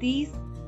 30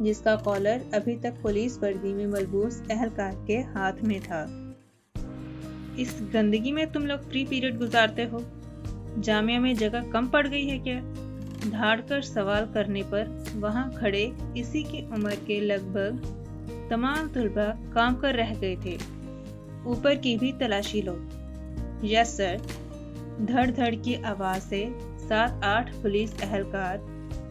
جس کا کالر ابھی تک پولیس وردی میں ملبوس اہلکار کے ہاتھ میں تھا۔ اس گندگی میں تم لوگ فری پیریڈ گزارتے ہو؟ جامعہ میں جگہ کم پڑ گئی ہے کیا؟ دھاڑ کر سوال کرنے پر وہاں کھڑے اسی کی عمر کے لگ بھگ تمام طلباء کام کر رہ گئے تھے۔ اوپر کی بھی تلاشی لو۔ یس سر۔ دھڑ دھڑ کی آواز سے 7-8 پولیس اہلکار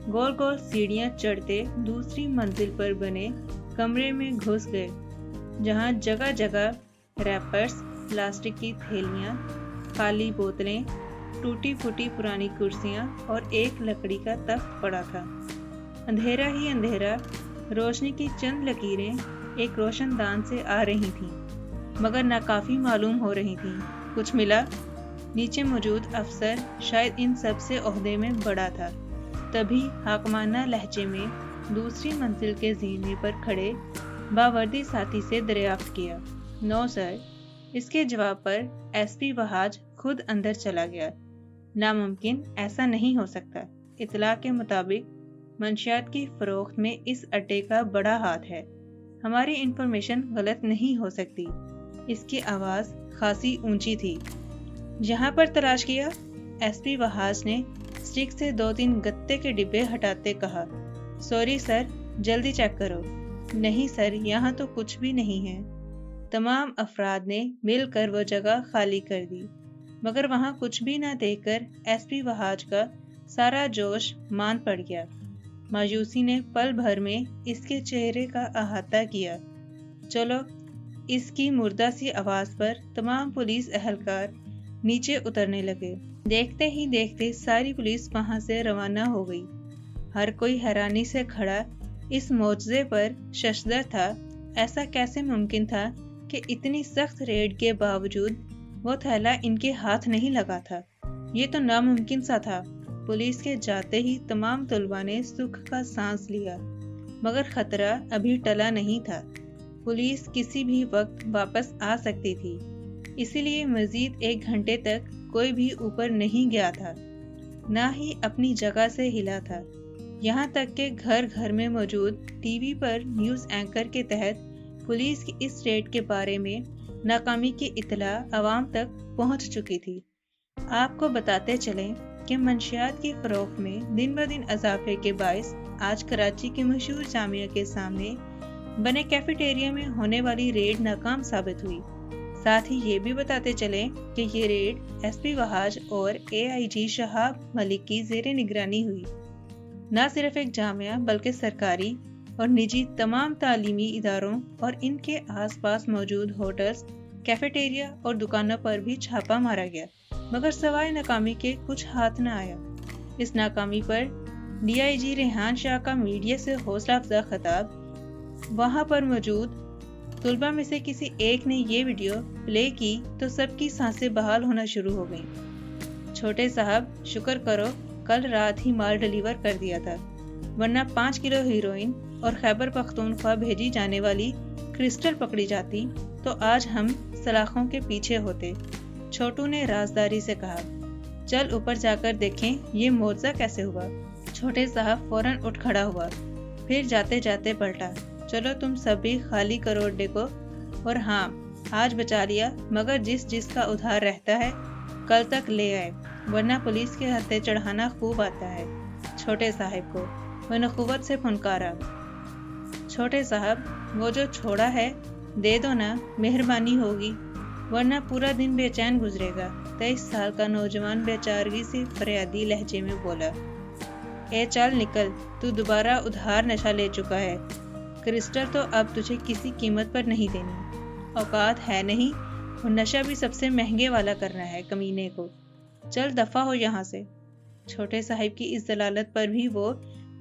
گول گول سیڑھیاں چڑھتے دوسری منزل پر بنے کمرے میں گھس گئے، جہاں جگہ جگہ ریپرز، پلاسٹک کی تھیلیاں، خالی بوتلیں، ٹوٹی پھوٹی پرانی کرسیاں اور ایک لکڑی کا تخت پڑا تھا۔ اندھیرا ہی اندھیرا، روشنی کی چند لکیریں ایک روشن دان سے آ رہی تھیں، مگر ناکافی معلوم ہو رہی تھیں۔ کچھ ملا؟ نیچے موجود افسر، شاید ان سب سے عہدے میں بڑا تھا، تبھی حاکمانہ لہجے میں دوسری منزل کے زینے پر کھڑے باوردی ساتھی سے دریافت کیا۔ نو سر۔ اس کے جواب پر ایس پی وہاج خود اندر چلا گیا۔ ناممکن، ایسا نہیں ہو سکتا۔ اطلاع کے مطابق منشیات کی فروخت میں اس اڈے کا بڑا ہاتھ ہے۔ ہماری انفارمیشن غلط نہیں ہو سکتی۔ اس کی آواز خاصی اونچی تھی۔ یہاں پر تلاش کیا؟ ایس پی وہاج نے اسٹک سے 2-3 گتے کے ڈبے ہٹاتے کہا۔ سوری سر، جلدی چیک کرو۔ نہیں سر، یہاں تو کچھ بھی نہیں ہے۔ تمام افراد نے مل کر وہ جگہ خالی کر دی، مگر وہاں کچھ بھی نہ دیکھ کر ایس پی وہاج کا سارا جوش مان پڑ گیا۔ مایوسی نے پل بھر میں اس کے چہرے کا احاطہ کیا۔ چلو، اس کی مردہ سی آواز پر تمام پولیس اہلکار نیچے اترنے لگے۔ دیکھتے ہی دیکھتے ساری پولیس وہاں سے روانہ ہو گئی۔ ہر کوئی حیرانی سے کھڑا اس معجزے پر ششدر تھا۔ ایسا کیسے ممکن تھا کہ اتنی سخت ریڈ کے باوجود وہ تھیلا ان کے ہاتھ نہیں لگا تھا؟ یہ تو ناممکن سا تھا۔ پولیس کے جاتے ہی تمام طلباء نے سکھ کا سانس لیا، مگر خطرہ ابھی ٹلا نہیں تھا۔ پولیس کسی بھی وقت واپس آ سکتی تھی، اسی لیے مزید 1 گھنٹے تک کوئی بھی اوپر نہیں گیا تھا، نہ ہی اپنی جگہ سے ہلا تھا۔ یہاں تک کہ گھر گھر میں موجود ٹی وی پر نیوز اینکر کے تحت پولیس کی اس ریڈ کے بارے میں ناکامی کی اطلاع عوام تک پہنچ چکی تھی۔ آپ کو بتاتے چلیں کہ منشیات کی فروخت میں دن بدن اضافے کے باعث آج کراچی کے مشہور جامعہ کے سامنے بنے کیفیٹیریا میں ہونے والی ریڈ ناکام ثابت ہوئی۔ ساتھ ہی یہ بھی بتاتے چلیں کہ یہ ریڈ ایس پی وہاج اور AIG شہاب ملک کی زیر نگرانی ہوئی۔ نہ صرف ایک جامعہ بلکہ سرکاری اور نجی تمام تعلیمی اداروں اور ان کے آس پاس موجود ہوٹلز، کیفیٹیریا اور دکانوں پر بھی چھاپا مارا گیا، مگر سوائے ناکامی کے کچھ ہاتھ نہ آیا۔ اس ناکامی پر DIG ریحان شاہ کا میڈیا سے حوصلہ افزا خطاب۔ وہاں پر موجود طلباء میں سے کسی ایک نے یہ ویڈیو پلے کی تو سب کی سانسیں بحال ہونا شروع ہو گئیں۔ چھوٹے صاحب، شکر کرو کل رات ہی مال ڈیلیور کر دیا تھا، ورنہ 5 کلو ہیروئن اور خیبر پختونخوا بھیجی جانے والی کرسٹل پکڑی جاتی تو آج ہم سلاخوں کے پیچھے ہوتے۔ چھوٹو نے رازداری سے کہا۔ چل اوپر جا کر دیکھیں یہ معجزہ کیسے ہوا۔ چھوٹے صاحب فوراً اٹھ کھڑا ہوا، پھر جاتے جاتے پلٹا۔ چلو تم سب بھی خالی کرو اڈے کو، اور ہاں، آج بچا لیا، مگر جس کا ادھار رہتا ہے کل تک لے آئے، ورنہ پولیس کے ہتھے چڑھانا خوب آتا ہے۔ چھوٹے صاحب کو وہ نخوت سے پھنکارا۔ چھوٹے صاحب، وہ جو چھوڑا ہے دے دو نا، مہربانی ہوگی، ورنہ پورا دن بے چین گزرے گا۔ 23 سال کا نوجوان بے چارگی سے فریادی لہجے میں بولا۔ اے چل نکل، تو دوبارہ ادھار نشہ لے چکا ہے۔ کرسٹل تو اب تجھے کسی قیمت پر نہیں دینی، اوقات ہے نہیں، اور نشہ بھی سب سے مہنگے والا کرنا ہے کمینے کو۔ چل دفع ہو یہاں سے۔ چھوٹے صاحب کی اس ضلالت پر بھی وہ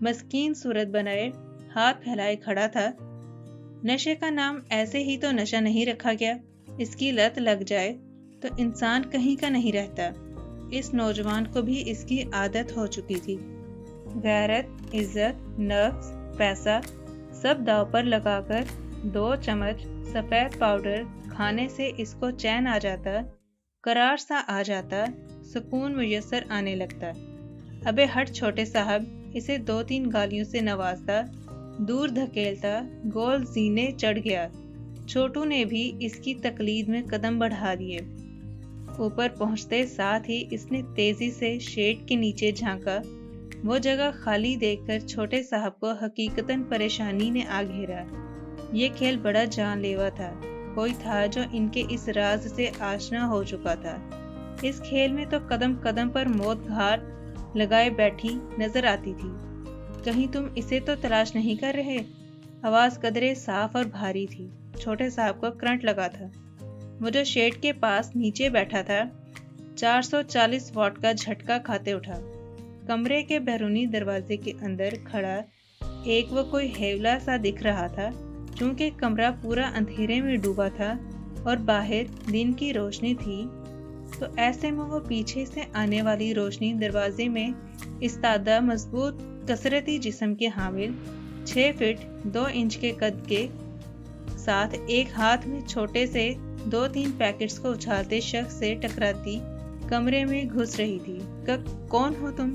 مسکین صورت بنائے ہاتھ پھیلائے کھڑا تھا۔ نشے کا نام ایسے ہی تو نشہ نہیں رکھا گیا، اس کی لت لگ جائے تو انسان کہیں کا نہیں رہتا۔ اس نوجوان کو بھی اس کی عادت ہو چکی تھی۔ غیرت، عزت، نفس، پیسہ سب داؤ پر لگا کر 2 چمچ سفید پاؤڈر کھانے سے اس کو چین آ جاتا، قرار سا آ جاتا، سکون میسر آنے لگتا۔ ابے ہٹ چھوٹے صاحب، اسے 2-3 گالیوں سے نوازتا، دور دھکیلتا گول زینے چڑھ گیا۔ چھوٹو نے بھی اس کی تقلید میں قدم بڑھا دیے۔ اوپر پہنچتے ساتھ ہی اس نے تیزی سے شیڈ کے نیچے جھانکا۔ وہ جگہ خالی دیکھ کر چھوٹے صاحب کو حقیقتاً پریشانی نے آ گھیرا۔ یہ کھیل بڑا جان لیوا تھا۔ کوئی تھا جو ان کے اس راز سے آشنا ہو چکا تھا۔ اس کھیل میں تو قدم قدم پر موت گھاٹ لگائے بیٹھی نظر آتی تھی۔ کہیں تم اسے تو تلاش نہیں کر رہے؟ آواز قدرے صاف اور بھاری تھی۔ چھوٹے صاحب کو کرنٹ لگا تھا۔ وہ جو شیڈ کے پاس نیچے بیٹھا تھا 440 واٹ کا جھٹکا کھاتے اٹھا۔ کمرے کے بیرونی دروازے کے اندر کھڑا ایک وہ کوئی ہیولا سا دکھ رہا تھا۔ چونکہ کمرہ پورا اندھیرے میں ڈوبا تھا اور باہر دن کی روشنی تھی، تو ایسے میں وہ پیچھے سے آنے والی روشنی دروازے میں استادہ مضبوط کثرتی جسم کے حامل 6 فٹ 2 انچ کے قد کے ساتھ ایک ہاتھ میں چھوٹے سے 2-3 پیکٹس کو اچھالتے شخص سے ٹکراتی کمرے میں گھس رہی تھی۔ کون ہو تم؟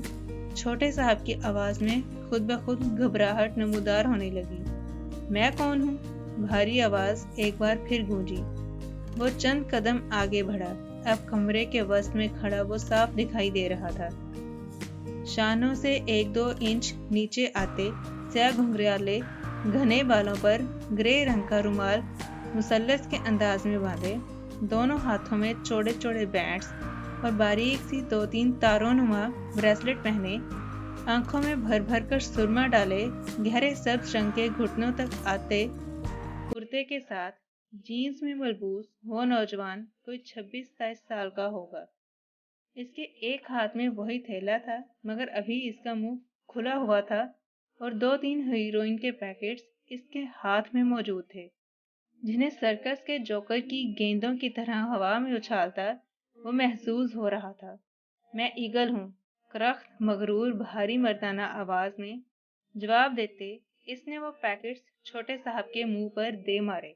چھوٹے صاحب کی آواز میں خود بخود گھبراہٹ نمودار ہونے لگی۔ میں کون ہوں؟ بھاری آواز ایک بار پھر گونجی۔ وہ چند قدم آگے بڑھا۔ اب کمرے کے وسط میں کھڑا وہ صاف دکھائی دے رہا تھا۔ شانوں سے 1-2 انچ نیچے آتے سیاہ گھنگریالے گھنے بالوں پر گرے رنگ کا رومال مثلث کے انداز میں باندھے، دونوں ہاتھوں میں چوڑے چوڑے بینڈز اور باریک سی 2-3 تاروں نما بریسلٹ پہنے، آنکھوں میں بھر بھر کر سرما ڈالے، گہرے سبز رنگ کے گھٹنوں تک آتے کرتے کے ساتھ جینز میں ملبوس وہ نوجوان کوئی 26-27 سال کا ہوگا۔ اس کے ایک ہاتھ میں وہی تھیلا تھا، مگر ابھی اس کا منہ کھلا ہوا تھا اور 2-3 ہیروئن کے پیکٹس اس کے ہاتھ میں موجود تھے، جنہیں سرکس کے جوکر کی گیندوں کی طرح ہوا میں اچھالتا وہ محظوظ ہو رہا تھا۔ میں ایگل ہوں، کرخت مغرور بھاری مردانہ آواز میں جواب دیتے اس نے وہ پیکٹس چھوٹے صاحب کے منہ پر دے مارے۔